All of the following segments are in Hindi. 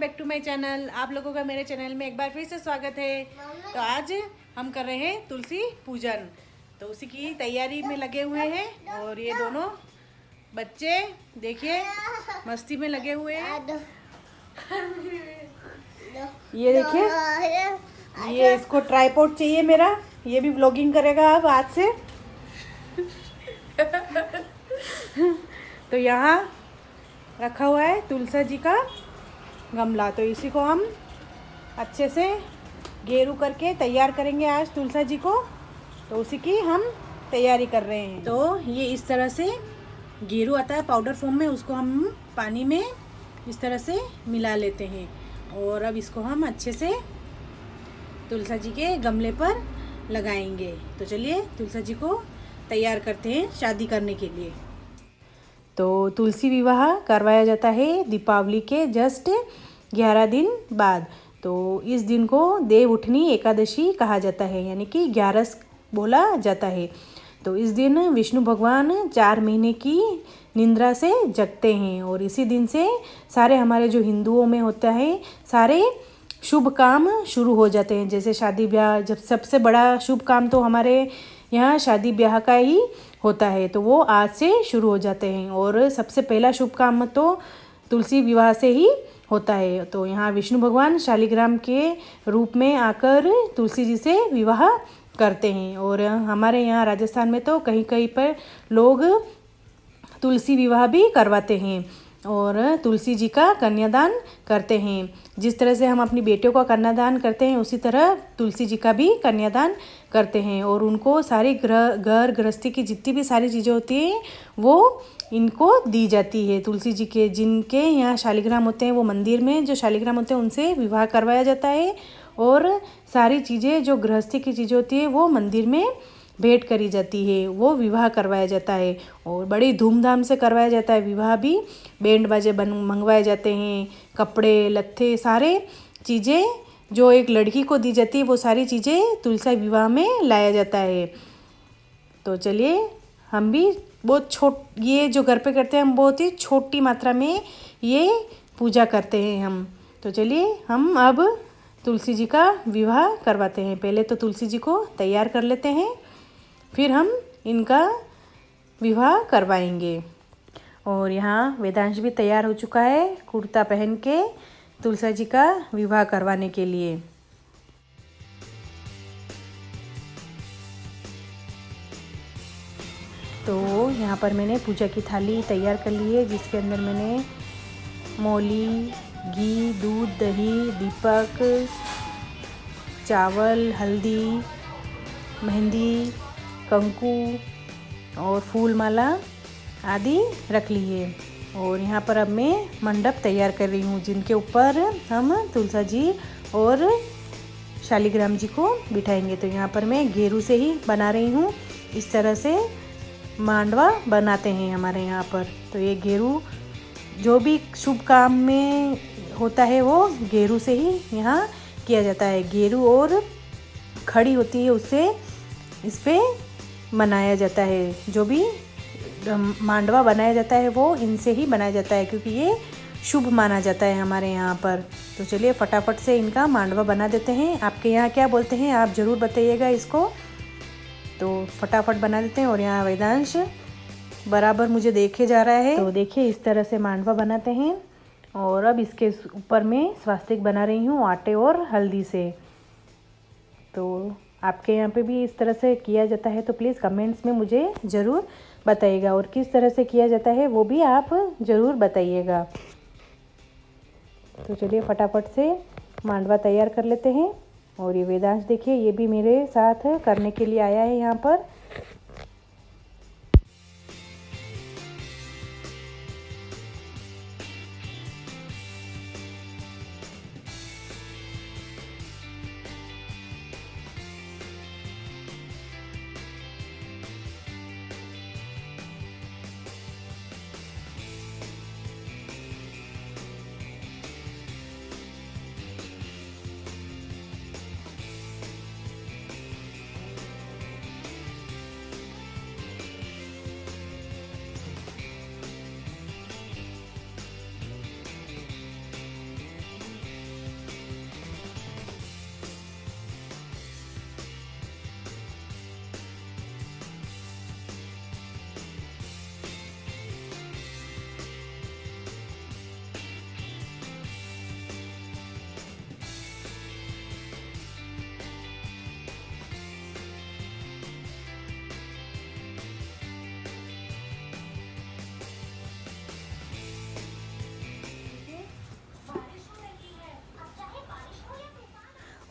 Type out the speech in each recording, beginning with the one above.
Back to my channel. आप लोगों का मेरे चैनल में एक बार फिर से स्वागत है। तो आज हम कर रहे हैं तुलसी पूजन, तो उसी की तैयारी में लगे हुए हैं। और ये दोनों बच्चे देखिए मस्ती में लगे हुए हैं। ये देखिए, ये इसको ट्राइपॉड चाहिए मेरा, ये भी व्लॉगिंग करेगा अब आज से। तो यहाँ रखा हुआ है तुलसी जी का गमला, तो इसी को हम अच्छे से घेरू करके तैयार करेंगे आज तुलसी जी को। तो उसी की हम तैयारी कर रहे हैं। तो ये इस तरह से घेरू आता है पाउडर फॉर्म में, उसको हम पानी में इस तरह से मिला लेते हैं। और अब इसको हम अच्छे से तुलसी जी के गमले पर लगाएंगे। तो चलिए तुलसी जी को तैयार करते हैं शादी करने के लिए। तो तुलसी विवाह करवाया जाता है दीपावली के जस्ट 11 दिन बाद। तो इस दिन को देव उठनी एकादशी कहा जाता है, यानी कि 11 बोला जाता है। तो इस दिन विष्णु भगवान 4 महीने की निद्रा से जगते हैं, और इसी दिन से सारे हमारे जो हिंदुओं में होता है सारे शुभ काम शुरू हो जाते हैं। जैसे शादी ब्याह, जब सबसे बड़ा शुभ काम तो हमारे यहाँ शादी ब्याह का ही होता है, तो वो आज से शुरू हो जाते हैं। और सबसे पहला शुभ काम तो तुलसी विवाह से ही होता है। तो यहाँ विष्णु भगवान शालिग्राम के रूप में आकर तुलसी जी से विवाह करते हैं। और हमारे यहाँ राजस्थान में तो कहीं कहीं पर लोग तुलसी विवाह भी करवाते हैं और तुलसी जी का कन्यादान करते हैं। जिस तरह से हम अपनी बेटियों का कन्यादान करते हैं, उसी तरह तुलसी जी का भी कन्यादान करते हैं। और उनको सारी घर गृहस्थी की जितनी भी सारी चीज़ें होती हैं वो इनको दी जाती है। तुलसी जी के जिनके यहाँ शालिग्राम होते हैं, वो मंदिर में जो शालिग्राम होते हैं उनसे विवाह करवाया जाता है। और सारी चीज़ें जो गृहस्थी की चीज़ें होती है वो मंदिर में भेंट करी जाती है, वो विवाह करवाया जाता है। और बड़ी धूमधाम से करवाया जाता है विवाह भी। बैंड बाजे मंगवाए जाते हैं, कपड़े लत्ते सारे चीज़ें जो एक लड़की को दी जाती है वो सारी चीज़ें तुलसी विवाह में लाया जाता है। तो चलिए हम भी ये जो घर पे करते हैं हम बहुत ही छोटी मात्रा में ये पूजा करते हैं हम। तो चलिए हम अब तुलसी जी का विवाह करवाते हैं। पहले तो तुलसी जी को तैयार कर लेते हैं, फिर हम इनका विवाह करवाएंगे। और यहाँ वेदांश भी तैयार हो चुका है कुर्ता पहन के तुलसी जी का विवाह करवाने के लिए। तो यहाँ पर मैंने पूजा की थाली तैयार कर ली है, जिसके अंदर मैंने मौली, घी, दूध, दही, दीपक, चावल, हल्दी, मेहंदी, कंकु और फूल माला आदि रख ली है। और यहाँ पर अब मैं मंडप तैयार कर रही हूँ, जिनके ऊपर हम तुलसी जी और शालिग्राम जी को बिठाएंगे। तो यहाँ पर मैं घेरू से ही बना रही हूँ। इस तरह से मांडवा बनाते हैं हमारे यहाँ पर। तो ये घेरू जो भी शुभ काम में होता है वो घेरू से ही यहाँ किया जाता है। घेरू और खड़ी होती है उससे इस पे बनाया जाता है। जो भी मांडवा बनाया जाता है वो इनसे ही बनाया जाता है, क्योंकि ये शुभ माना जाता है हमारे यहाँ पर। तो चलिए फटाफट से इनका मांडवा बना देते हैं। आपके यहाँ क्या बोलते हैं आप ज़रूर बताइएगा इसको। तो फटाफट बना देते हैं। और यहाँ वेदांश बराबर मुझे देखे जा रहा है। तो देखिए इस तरह से मांडवा बनाते हैं। और अब इसके ऊपर मैं स्वास्तिक बना रही हूँ आटे और हल्दी से। तो आपके यहाँ पे भी इस तरह से किया जाता है तो प्लीज़ कमेंट्स में मुझे ज़रूर बताइएगा, और किस तरह से किया जाता है वो भी आप ज़रूर बताइएगा। तो चलिए फटाफट से मांडवा तैयार कर लेते हैं। और ये वेदांश देखिए ये भी मेरे साथ करने के लिए आया है यहाँ पर।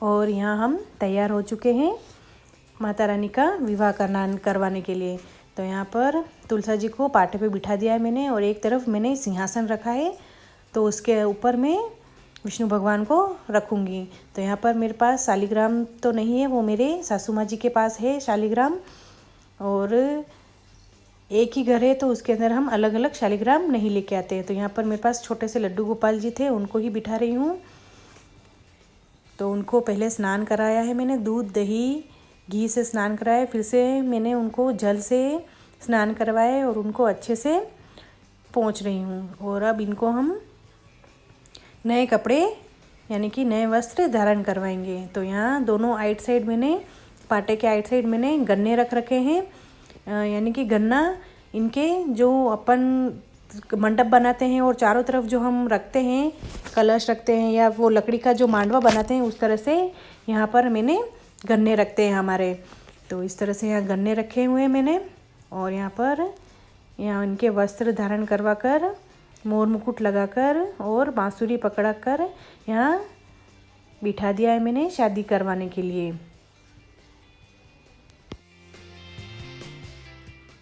और यहाँ हम तैयार हो चुके हैं माता रानी का विवाह करवाने के लिए। तो यहाँ पर तुलसा जी को पाटे पे बिठा दिया है मैंने, और एक तरफ मैंने सिंहासन रखा है, तो उसके ऊपर मैं विष्णु भगवान को रखूँगी। तो यहाँ पर मेरे पास शालिग्राम तो नहीं है, वो मेरे सासू माँ जी के पास है शालिग्राम, और एक ही घर है तो उसके अंदर हम अलग अलग शालिग्राम नहीं लेके आते हैं। तो यहाँ पर मेरे पास छोटे से लड्डू गोपाल जी थे, उनको ही बिठा रही हूँ। तो उनको पहले स्नान कराया है मैंने, दूध दही घी से स्नान कराया, फिर से मैंने उनको जल से स्नान करवाए और उनको अच्छे से पोंछ रही हूँ। और अब इनको हम नए कपड़े यानी कि नए वस्त्र धारण करवाएंगे। तो यहाँ दोनों आइट साइड मैंने, पाटे के आइट साइड मैंने गन्ने रख रखे हैं, यानी कि गन्ना इनके जो अपन मंडप बनाते हैं और चारों तरफ जो हम रखते हैं, कलश रखते हैं या वो लकड़ी का जो मांडवा बनाते हैं, उस तरह से यहाँ पर मैंने गन्ने रखते हैं हमारे। तो इस तरह से यहाँ गन्ने रखे हुए हैं मैंने, और यहाँ इनके वस्त्र धारण करवा कर, मोर मुकुट लगाकर और बांसुरी पकड़ा कर यहाँ बिठा दिया है मैंने शादी करवाने के लिए।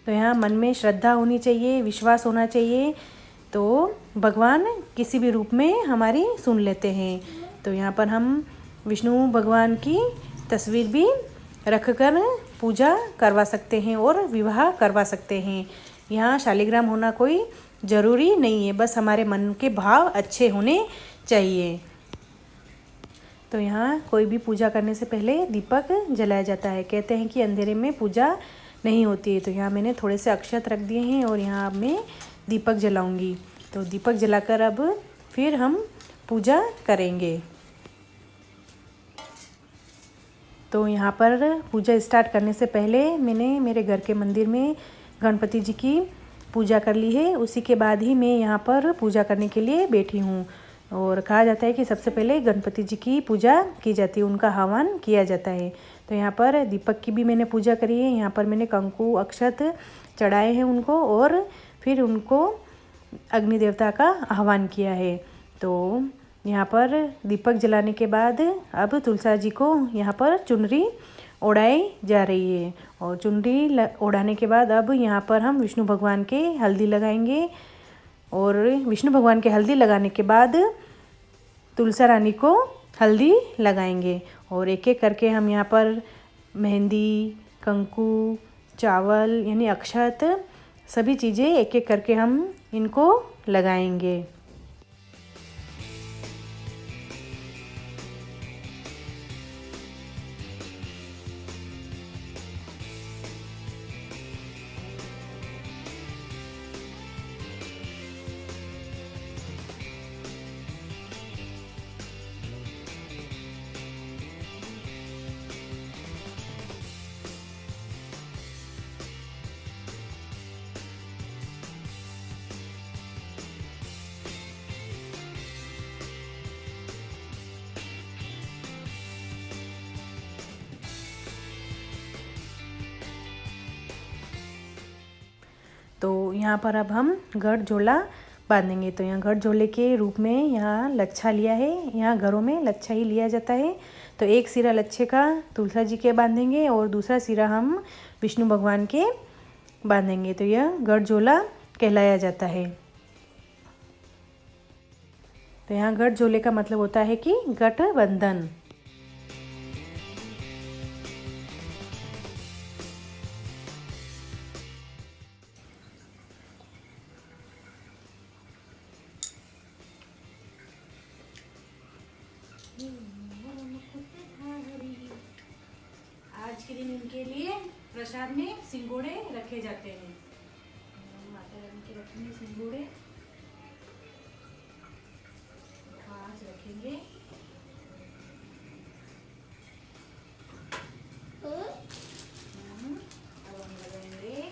तो यहाँ मन में श्रद्धा होनी चाहिए, विश्वास होना चाहिए, तो भगवान किसी भी रूप में हमारी सुन लेते हैं। तो यहाँ पर हम विष्णु भगवान की तस्वीर भी रखकर पूजा करवा सकते हैं और विवाह करवा सकते हैं। यहाँ शालिग्राम होना कोई ज़रूरी नहीं है, बस हमारे मन के भाव अच्छे होने चाहिए। तो यहाँ कोई भी पूजा करने से पहले दीपक जलाया जाता है। कहते हैं कि अंधेरे में पूजा नहीं होती है। तो यहाँ मैंने थोड़े से अक्षत रख दिए हैं और यहाँ अब मैं दीपक जलाऊंगी। तो दीपक जलाकर अब फिर हम पूजा करेंगे। तो यहाँ पर पूजा स्टार्ट करने से पहले मैंने मेरे घर के मंदिर में गणपति जी की पूजा कर ली है, उसी के बाद ही मैं यहाँ पर पूजा करने के लिए बैठी हूँ। और कहा जाता है कि सबसे पहले गणपति जी की पूजा की जाती है, उनका हवन किया जाता है। तो यहाँ पर दीपक की भी मैंने पूजा करी है। यहाँ पर मैंने कंकु अक्षत चढ़ाए हैं उनको, और फिर उनको अग्नि देवता का आह्वान किया है। तो यहाँ पर दीपक जलाने के बाद अब तुलसा जी को यहाँ पर चुनरी ओढ़ाई जा रही है, और चुनरी ओढ़ाने के बाद अब यहाँ पर हम विष्णु भगवान के हल्दी लगाएंगे। और विष्णु भगवान के हल्दी लगाने के बाद तुलसा रानी को हल्दी लगाएंगे, और एक एक करके हम यहाँ पर मेहंदी, कंकु, चावल यानी अक्षत, सभी चीज़ें एक एक करके हम इनको लगाएंगे। तो यहाँ पर अब हम गढ़ झोला बांधेंगे। तो यहाँ गढ़ झोले के रूप में यहाँ लच्छा लिया है, यहाँ घरों में लच्छा ही लिया जाता है। तो एक सिरा लच्छे का तुलसा जी के बांधेंगे और दूसरा सिरा हम विष्णु भगवान के बांधेंगे। तो यह गढ़ झोला कहलाया जाता है। तो यहाँ गढ़ झोले का मतलब होता है कि गठबंधन। आज के दिन इनके लिए प्रसाद में सिंगोड़े रखे जाते हैं। माता रानी के रखेंगे सिंगोड़े, आज रखेंगे। अब हम लगाएंगे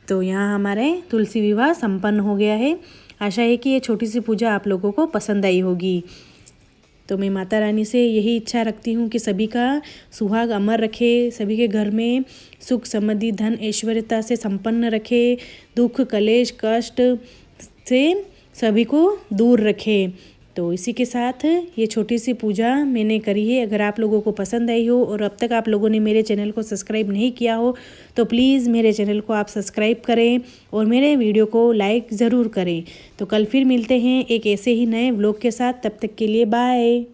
तो यहाँ हमारे तुलसी विवाह संपन्न हो गया है। आशा है कि ये छोटी सी पूजा आप लोगों को पसंद आई होगी। तो मैं माता रानी से यही इच्छा रखती हूँ कि सभी का सुहाग अमर रखे, सभी के घर में सुख समृद्धि धन ऐश्वर्यता से संपन्न रखे, दुख कलेश कष्ट से सभी को दूर रखे। तो इसी के साथ ये छोटी सी पूजा मैंने करी है। अगर आप लोगों को पसंद आई हो और अब तक आप लोगों ने मेरे चैनल को सब्सक्राइब नहीं किया हो तो प्लीज़ मेरे चैनल को आप सब्सक्राइब करें और मेरे वीडियो को लाइक ज़रूर करें। तो कल फिर मिलते हैं एक ऐसे ही नए व्लॉग के साथ। तब तक के लिए बाय।